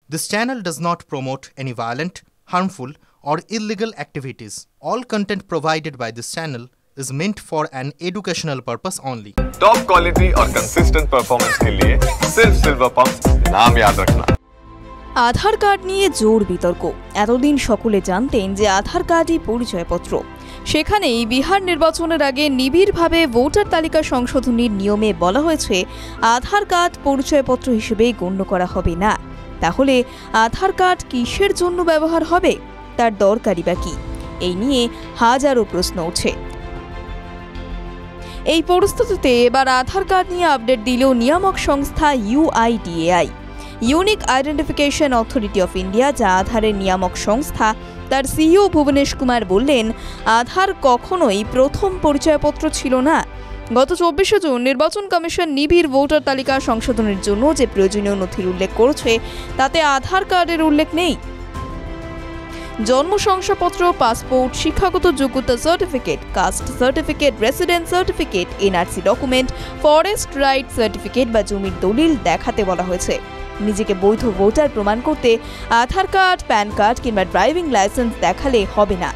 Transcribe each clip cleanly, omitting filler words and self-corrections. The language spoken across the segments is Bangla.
This channel does not promote any violent, harmful, or illegal activities. All content provided by this channel is meant for an educational purpose only. Top quality और कंसिस्टेंट परफॉर्मेंस के लिए सिर्फ सिल्वर पंप्स, नाम याद रखना। আধার কার্ড নিয়ে জোর বিতর্ক। এতদিন সকলে জানতেন যে আধার কার্ডই পরিচয়পত্র। সেখানেই বিহার নির্বাচনের আগে নিবিড়ভাবে ভোটার তালিকা সংশোধনীর নিয়মে বলা হয়েছে আধার কার্ড পরিচয়পত্র হিসেবে গণ্য করা হবে না। তাহলে আধার কার্ড কিসের জন্য ব্যবহার হবে, তার দরকারই বা কি, এই নিয়ে হাজারো প্রশ্ন উঠছে। এই পরিস্থিতিতে এবার আধার কার্ড নিয়ে আপডেট দিল নিয়ামক সংস্থা UIDAI, unique identification authority of India, যা আধারের নিয়ামক সংস্থা। তার সিইও ভুবনেশ কুমার বললেন, আধার কখনোই প্রথম পরিচয়পত্র ছিল না। গত 24শে জুন নির্বাচন কমিশন নিবিড় ভোটার তালিকা সংশোধনের জন্য যে প্রয়োজনীয় নথির উল্লেখ করেছে তাতে আধার কার্ডের উল্লেখ নেই। জন্ম শংসাপত্র, পাসপোর্ট, শিক্ষাগত যোগ্যতা certificate, caste certificate, residence certificate, NRC document, forest right certificate বা জমির দলিল দেখাতে বলা হয়েছে। নিজেকে বৈধ ভোটার প্রমাণ করতে আধার কার্ড, প্যান কার্ড কিংবা ড্রাইভিং লাইসেন্স দেখালে হবে না।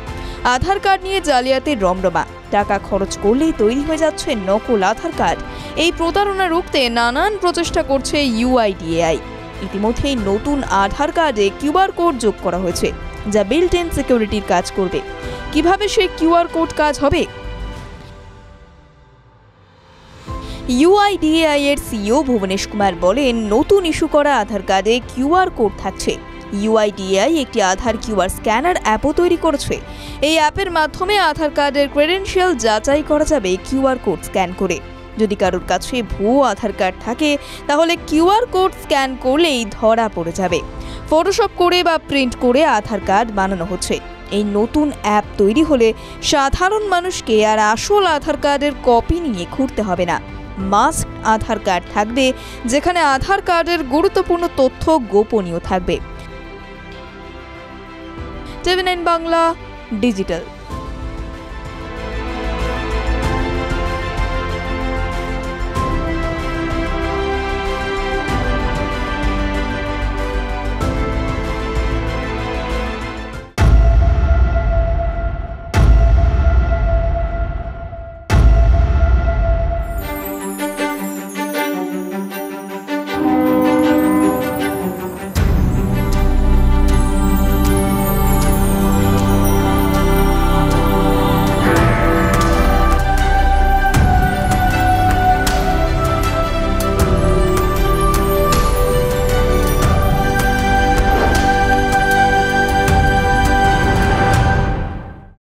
আধার কার্ড নিয়ে জালিয়াতির রমরমা। টাকা খরচ করলেই তৈরি হয়ে যাচ্ছে নকল আধার কার্ড। এই প্রতারণা রুখতে নানান প্রচেষ্টা করছে UIDAI। ইতিমধ্যেই নতুন আধার কার্ডে QR কোড যোগ করা হয়েছে, যা বিল্ট ইন সিকিউরিটির কাজ করবে। কিভাবে সেই QR কোড কাজ হবে? UIDAI এর সিইও ভুবনেশ কুমার বলেন, নতুন ইস্যু করা আধার কার্ডে QR কোড থাকছে। UIDAI একটি আধার QR স্ক্যানার অ্যাপও তৈরি করেছে। এই অ্যাপের মাধ্যমে আধার কার্ডের ক্রেডেনশিয়াল যাচাই করা যাবে QR কোড স্ক্যান করে। যদি কারোর কাছে ভুয়ো আধার কার্ড থাকে তাহলে QR কোড স্ক্যান করলেই ধরা পড়ে যাবে। ফটোশপ করে বা প্রিন্ট করে আধার কার্ড বানানো হচ্ছে। এই নতুন অ্যাপ তৈরি হলে সাধারণ মানুষকে আর আসল আধার কার্ডের কপি নিয়ে ঘুরতে হবে না। মাস্ক আধার কার্ড থাকবে, যেখানে আধার কার্ডের গুরুত্বপূর্ণ তথ্য গোপনীয় থাকবে। TV9 Bangla digital.